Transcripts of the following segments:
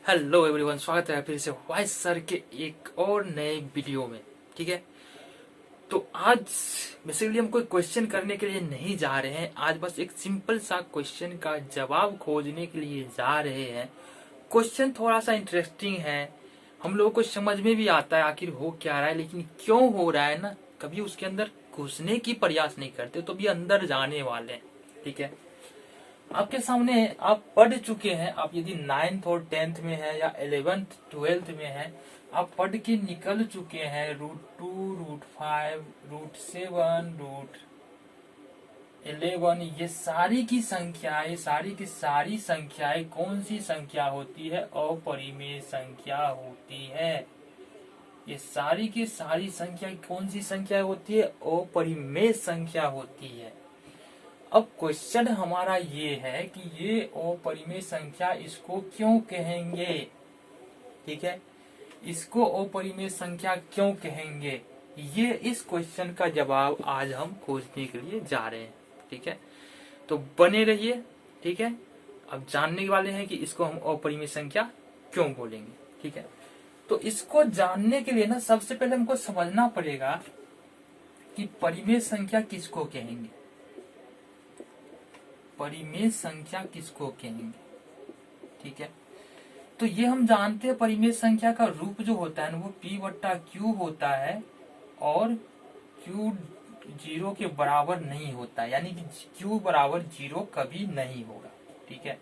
Hello everyone, स्वागत है फिर से वाइस सर के एक और नए वीडियो में। ठीक है, तो आज बेसिकली हम कोई क्वेश्चन करने के लिए नहीं जा रहे हैं। आज बस एक सिंपल सा क्वेश्चन का जवाब खोजने के लिए जा रहे हैं। क्वेश्चन थोड़ा सा इंटरेस्टिंग है, हम लोगों को समझ में भी आता है आखिर हो क्या रहा है, लेकिन क्यों हो रहा है ना, कभी उसके अंदर घुसने की प्रयास नहीं करते तो भी अंदर जाने वाले हैं। ठीक है, आपके सामने आप पढ़ चुके हैं, आप यदि 9th और 10th में है या 11th 12th में है, आप पढ़ के निकल चुके हैं √2, √5, √7, √11। ये सारी की संख्याएं, सारी की सारी संख्याएं कौन सी संख्या होती है? अपरिमेय संख्या होती है। ये सारी की सारी संख्या कौन सी संख्या होती है? अपरिमेय संख्या होती है। अब क्वेश्चन हमारा ये है कि ये अपरिमेय संख्या इसको क्यों कहेंगे? ठीक है, इसको अपरिमेय संख्या क्यों कहेंगे? ये इस क्वेश्चन का जवाब आज हम खोजने के लिए जा रहे हैं। ठीक है, तो बने रहिए। ठीक है, अब जानने वाले हैं कि इसको हम अपरिमेय संख्या क्यों बोलेंगे। ठीक है, तो इसको जानने के लिए ना सबसे पहले हमको समझना पड़ेगा कि परिमेय संख्या किसको कहेंगे। परिमेय संख्या किसको कहेंगे? ठीक है, तो ये हम जानते हैं परिमेय संख्या का रूप जो होता है ना, वो P/Q होता है और Q 0 के बराबर नहीं होता है, यानी कि Q बराबर 0 कभी नहीं होगा। ठीक है,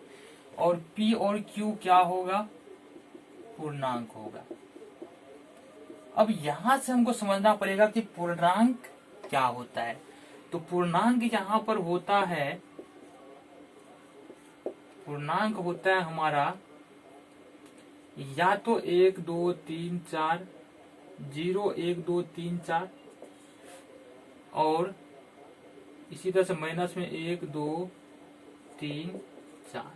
और P और Q क्या होगा? पूर्णांक होगा। अब यहां से हमको समझना पड़ेगा कि पूर्णांक क्या होता है। तो पूर्णांक यहां पर होता है, पूर्णांक होता है हमारा या तो 1 2 3 4, 0 1 2 3 4, और इसी तरह से माइनस में 1 2 3 4।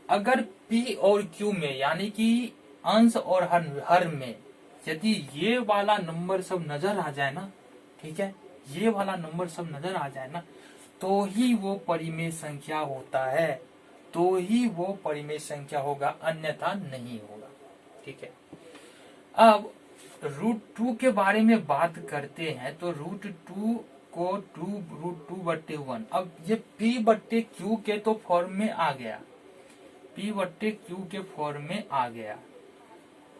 अगर P और Q में यानी कि अंश और हर में यदि ये वाला नंबर सब नजर आ जाए ना, ठीक है, ये वाला नंबर सब नजर आ जाए ना, तो ही वो परिमेय संख्या होता है, तो ही वो परिमेय संख्या होगा, अन्यथा नहीं होगा। ठीक है, अब √2 के बारे में बात करते हैं। तो √2 को √2/1, अब ये P/Q के तो फॉर्म में आ गया, P/Q के फॉर्म में आ गया।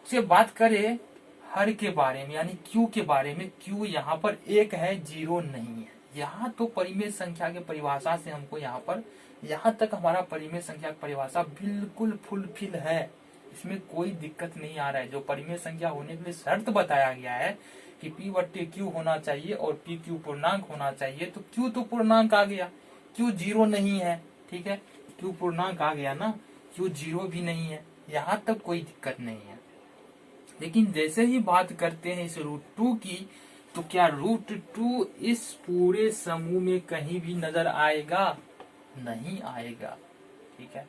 से बात करें हर के बारे में यानी Q के बारे में, Q यहाँ पर 1 है, 0 नहीं है। यहाँ तो परिमेय संख्या के परिभाषा से हमको यहाँ तक हमारा परिमेय संख्या की परिभाषा बिल्कुल फुलफिल है, इसमें कोई दिक्कत नहीं आ रहा है। जो परिमेय संख्या होने के लिए शर्त बताया गया है कि P/Q होना चाहिए और PQ पूर्णांक होना चाहिए, तो Q तो पूर्णांक आ गया, Q 0 नहीं है। ठीक है, Q पूर्णांक आ गया ना, Q 0 भी नहीं है, यहाँ तक कोई दिक्कत नहीं है। लेकिन जैसे ही बात करते हैं इस √2 की, तो क्या √2 इस पूरे समूह में कहीं भी नजर आएगा? नहीं आएगा। ठीक है,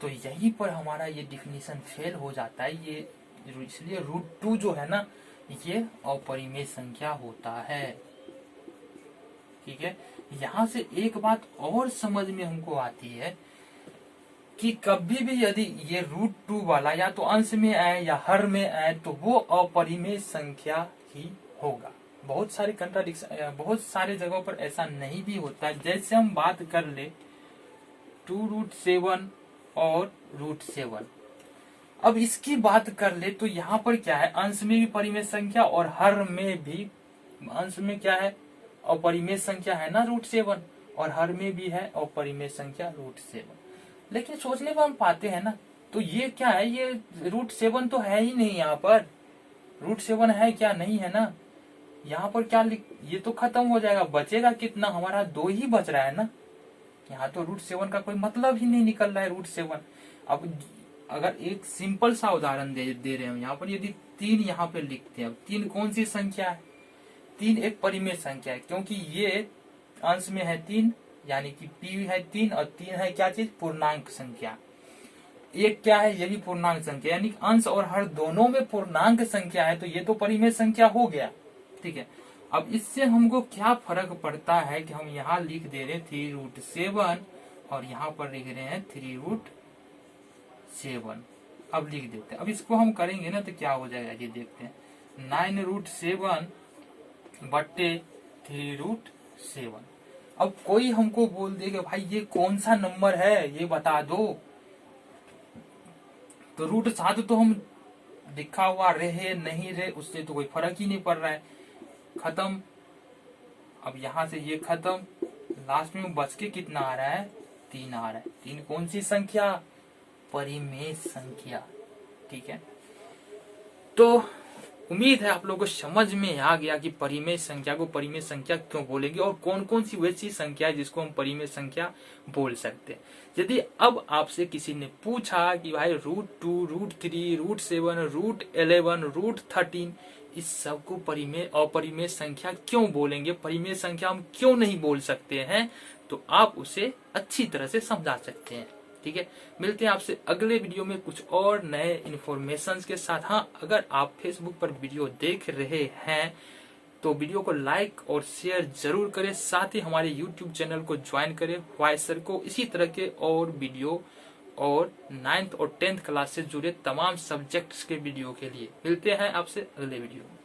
तो यहीं पर हमारा ये डिफिनीशन फेल हो जाता है। ये इसलिए √2 जो है ना, ये अपरिमेय संख्या होता है। ठीक है, यहाँ से एक बात और समझ में हमको आती है कि कभी भी यदि ये √2 वाला या तो अंश में आए या हर में आए, तो वो अपरिमेय संख्या ही होगा। बहुत सारे कंट्राडिक्शन, बहुत सारे जगहों पर ऐसा नहीं भी होता है। जैसे हम बात कर ले 2√7 और √7, अब इसकी बात कर ले तो यहाँ पर क्या है, अंश में भी परिमेय संख्या और हर में भी, अंश में क्या है, अपरिमेय संख्या है ना √7, और हर में भी है अपरिमेय संख्या √7। लेकिन सोचने पर हम पाते हैं ना, तो ये क्या है, ये √7 तो है ही नहीं, यहाँ पर √7 है क्या? नहीं है ना। यहाँ पर क्या ये तो खत्म हो जाएगा, बचेगा कितना? हमारा 2 ही बच रहा है ना। यहाँ तो √7 का कोई मतलब ही नहीं निकल रहा है √7। अब अगर एक सिंपल सा उदाहरण दे रहे हैं यहाँ पर, यदि 3 यहाँ पे लिखते हैं, अब 3 कौन सी संख्या है? 3 एक परिमेय संख्या है, क्योंकि ये अंश में है 3, यानी कि P है 3 और 3 है क्या चीज? पूर्णांक संख्या। एक क्या है? ये भी पूर्णांक संख्या, यानी अंश और हर दोनों में पूर्णांक संख्या है, तो ये तो परिमेय संख्या हो गया। ठीक है, अब इससे हमको क्या फर्क पड़ता है कि हम यहाँ लिख दे रहे 3√7 और यहाँ पर लिख रहे हैं 3√7। अब लिख देते हैं। अब इसको हम करेंगे ना तो क्या हो जाएगा ये देखते हैं। 9√7 बट्टे 3√7। अब कोई हमको बोल दे कि भाई ये कौन सा नंबर है ये बता दो, तो √7 तो हम लिखा हुआ रहे नहीं रहे उससे तो कोई फर्क ही नहीं पड़ रहा है, खत्म। अब यहां से ये खत्म, लास्ट में बच के कितना आ रहा है, 3 आ रहा है। 3 कौन सी संख्या, परिमेय संख्या। ठीक है, तो उम्मीद है आप लोगों को समझ में आ गया कि परिमेय संख्या को परिमेय संख्या क्यों बोलेंगे और कौन कौन सी वैसी संख्या है जिसको हम परिमेय संख्या बोल सकते हैं। यदि अब आपसे किसी ने पूछा कि भाई √2, √3, √7, √11, √13 इस सब को परिमेय अपरिमेय संख्या क्यों बोलेंगे, परिमेय संख्या हम क्यों नहीं बोल सकते हैं, तो आप उसे अच्छी तरह से समझा सकते हैं। ठीक है, मिलते हैं आपसे अगले वीडियो में कुछ और नए इन्फॉर्मेशन के साथ। हाँ, अगर आप फेसबुक पर वीडियो देख रहे हैं तो वीडियो को लाइक और शेयर जरूर करें, साथ ही हमारे यूट्यूब चैनल को ज्वाइन करें वॉइस सर को इसी तरह के और वीडियो और 9th और 10th क्लास से जुड़े तमाम सब्जेक्ट्स के वीडियो के लिए। मिलते हैं आपसे अगले वीडियो में।